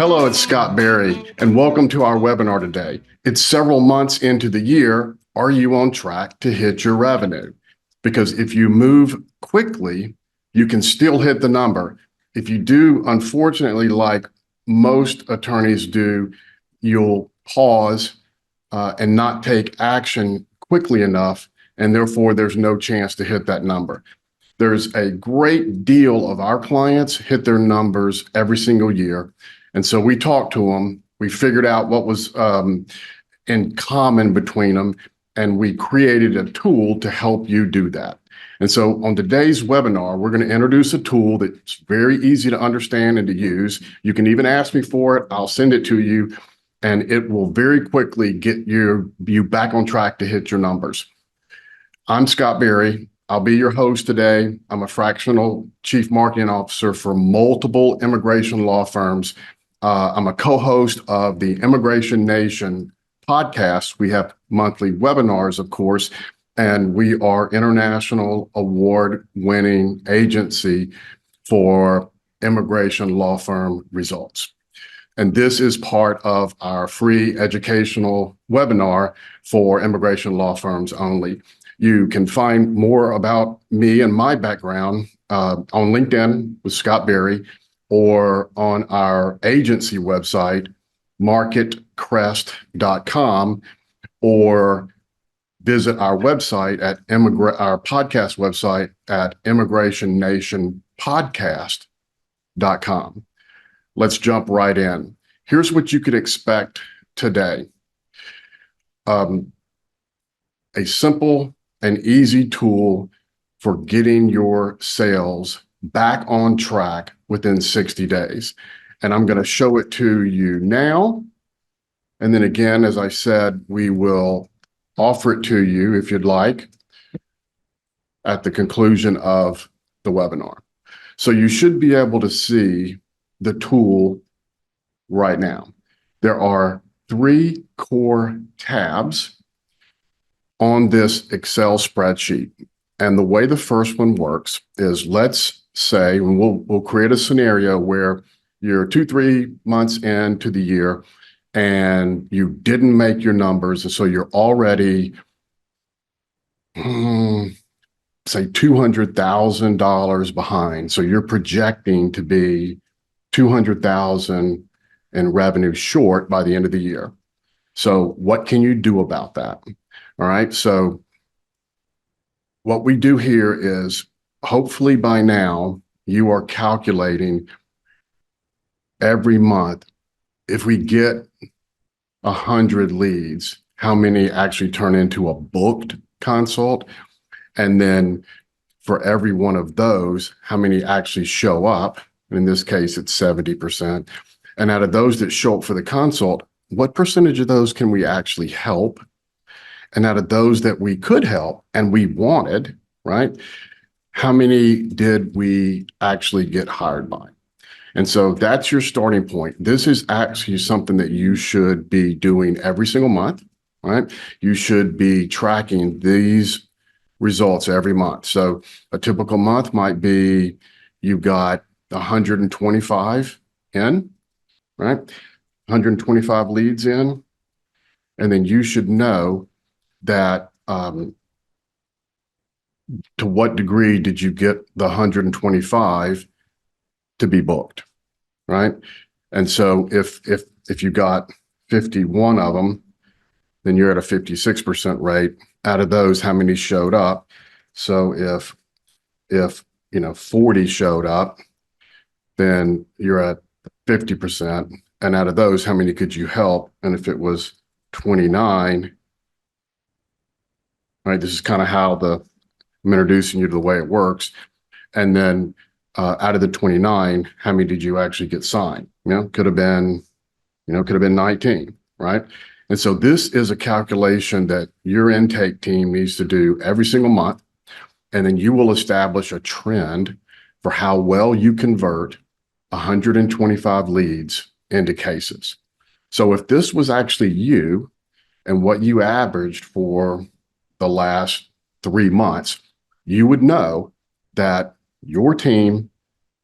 Hello, it's Scott Berry, and welcome to our webinar today. It's several months into the year. Are you on track to hit your revenue? Because if you move quickly, you can still hit the number. If you do, unfortunately, like most attorneys do, you'll pause and not take action quickly enough, and therefore there's no chance to hit that number. There's a great deal of our clients hit their numbers every single year. And so we talked to them, we figured out what was in common between them, and we created a tool to help you do that. And so on today's webinar, we're going to introduce a tool that's very easy to understand and to use. You can even ask me for it. I'll send it to you, and it will very quickly get you back on track to hit your numbers. I'm Scott Berry. I'll be your host today. I'm a fractional chief marketing officer for multiple immigration law firms. I'm a co-host of the Immigration Nation podcast. We have monthly webinars, of course, and we are international award-winning agency for immigration law firm results. And this is part of our free educational webinar for immigration law firms only. You can find more about me and my background on LinkedIn with Scott Berry, or on our agency website, MarketCrest.com, or visit our website at our podcast website at immigrationnationpodcast.com. Let's jump right in. Here's what you could expect today. A simple and easy tool for getting your sales back on track within 60 days. And I'm going to show it to you now. And then again, as I said, we will offer it to you if you'd like at the conclusion of the webinar. So you should be able to see the tool right now. There are 3 core tabs on this Excel spreadsheet. And the way the first one works is, let's say, and we'll create a scenario where you're 2-3 months into the year and you didn't make your numbers. And so you're already, say $200,000 behind. So you're projecting to be $200,000 in revenue short by the end of the year. So what can you do about that? All right. So what we do here is, hopefully by now you are calculating every month, if we get 100 leads, how many actually turn into a booked consult? And then for every one of those, how many actually show up? And in this case, it's 70%. And out of those that show up for the consult, what percentage of those can we actually help? And out of those that we could help and we wanted, right, how many did we actually get hired by? And so that's your starting point. This is actually something that you should be doing every single month, right? You should be tracking these results every month. So a typical month might be you got 125 in, right? 125 leads in. And then you should know that to what degree did you get the 125 to be booked, right? And so if you got 51 of them, then you're at a 56% rate. Out of those, how many showed up? So if 40 showed up, then you're at 50%. And out of those, how many could you help? And if it was 29, right, this is kind of how I'm introducing you to the way it works. And then out of the 29, how many did you actually get signed? Could have been 19, right? And so this is a calculation that your intake team needs to do every single month. And then you will establish a trend for how well you convert 125 leads into cases. So if this was actually you and what you averaged for the last 3 months, you would know that your team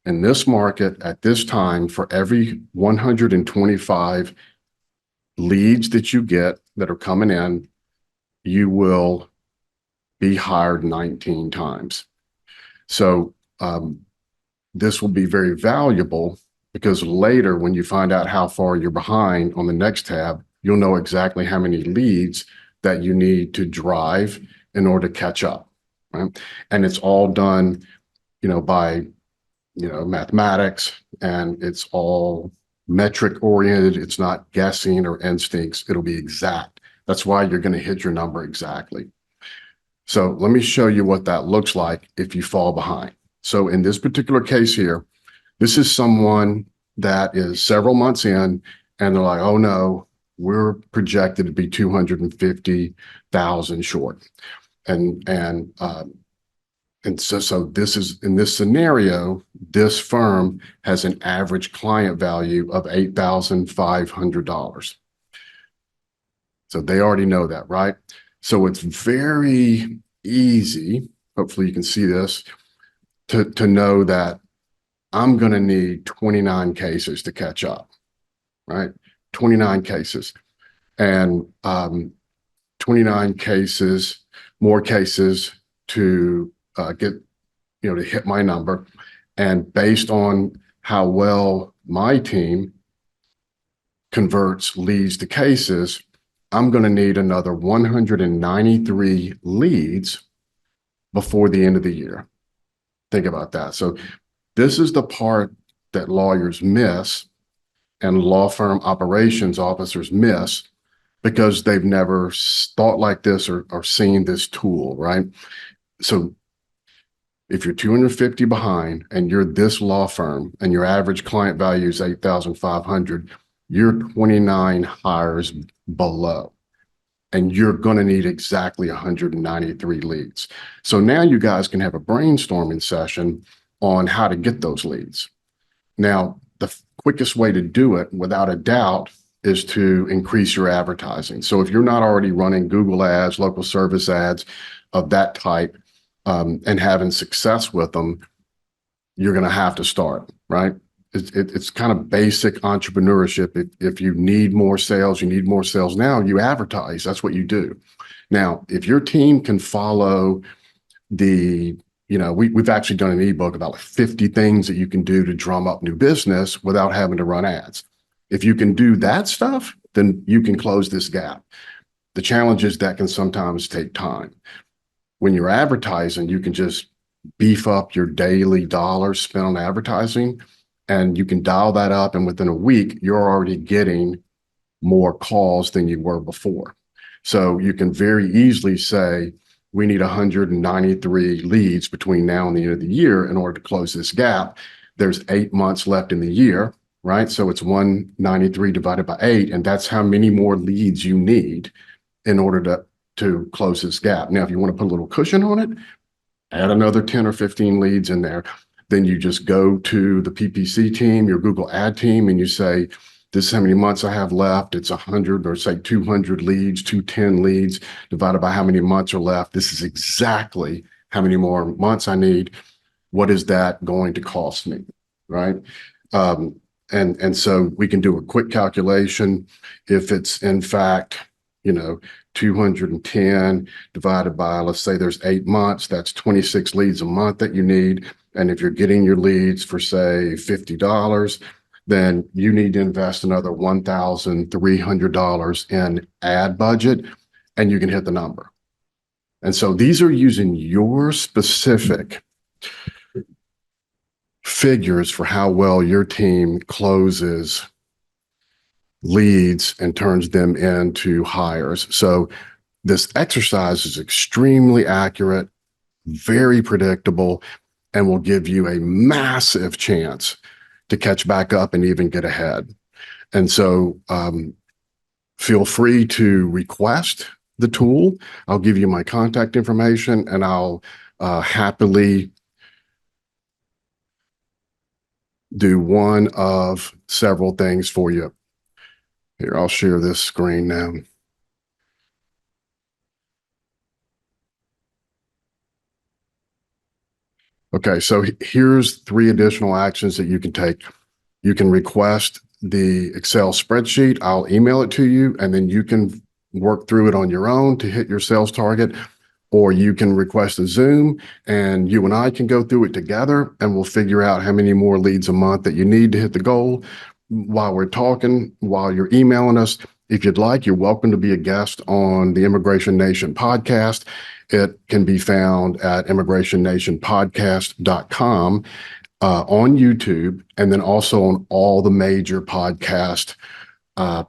In this market at this time, for every 125 leads that you get that are coming in, you will be hired 19 times. So this will be very valuable because later when you find out how far you're behind on the next tab, you'll know exactly how many leads that you need to drive in order to catch up, right? And it's all done, by, mathematics, and it's all metric oriented. It's not guessing or instincts. It'll be exact. That's why you're going to hit your number exactly. So let me show you what that looks like if you fall behind. So in this particular case here, this is someone that is several months in and they're like, oh no, we're projected to be 250,000 short. And so this is, in this scenario, this firm has an average client value of $8,500. So they already know that, right? So it's very easy, hopefully you can see this, to know that I'm going to need 29 cases to catch up, right? 29 cases. And 29 cases, more cases to get, to hit my number. And based on how well my team converts leads to cases, I'm going to need another 193 leads before the end of the year. Think about that. So this is the part that lawyers miss and law firm operations officers miss because they've never thought like this or seen this tool, right? So if you're 250 behind and you're this law firm and your average client value is 8,500, you're 29 hires below, and you're going to need exactly 193 leads. So now you guys can have a brainstorming session on how to get those leads. Now, the quickest way to do it, without a doubt, is to increase your advertising. So if you're not already running Google ads, local service ads of that type, and having success with them, you're going to have to start, right? It's kind of basic entrepreneurship. If you need more sales, you need more sales now, you advertise. That's what you do. Now, if your team can follow we've actually done an ebook about 50 things that you can do to drum up new business without having to run ads. If you can do that stuff, then you can close this gap. The challenge is that can sometimes take time. When you're advertising, you can just beef up your daily dollars spent on advertising, and you can dial that up, and within a week, you're already getting more calls than you were before. So you can very easily say, we need 193 leads between now and the end of the year in order to close this gap. There's 8 months left in the year, right? So it's 193 divided by 8, and that's how many more leads you need in order to close this gap. Now, if you want to put a little cushion on it, add another 10 or 15 leads in there. Then you just go to the PPC team, your Google ad team, and you say, this is how many months I have left. It's 100 or say 200 leads, 210 leads divided by how many months are left. This is exactly how many more months I need. What is that going to cost me, right? And so we can do a quick calculation. If it's in fact, 210 divided by, let's say there's 8 months, that's 26 leads a month that you need. And if you're getting your leads for say $50, then you need to invest another $1,300 in ad budget, and you can hit the number. And so these are using your specific figures for how well your team closes leads and turns them into hires. So this exercise is extremely accurate, very predictable, and will give you a massive chance to catch back up and even get ahead. And so feel free to request the tool. I'll give you my contact information, and I'll happily do one of several things for you. Here, I'll share this screen now. Okay, so here's 3 additional actions that you can take. You can request the Excel spreadsheet. I'll email it to you, and then you can work through it on your own to hit your sales target. Or you can request a Zoom, and you and I can go through it together, and we'll figure out how many more leads a month that you need to hit the goal. While we're talking, while you're emailing us, if you'd like, you're welcome to be a guest on the Immigration Nation podcast. It can be found at immigrationnationpodcast.com, on YouTube, and then also on all the major podcast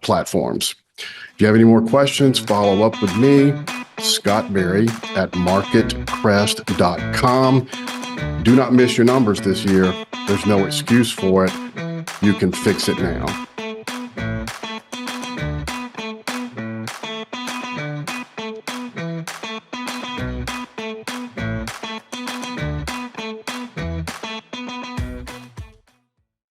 platforms. If you have any more questions, follow up with me, Scott Berry, at MarketCrest.com. Do not miss your numbers this year. There's no excuse for it. You can fix it now.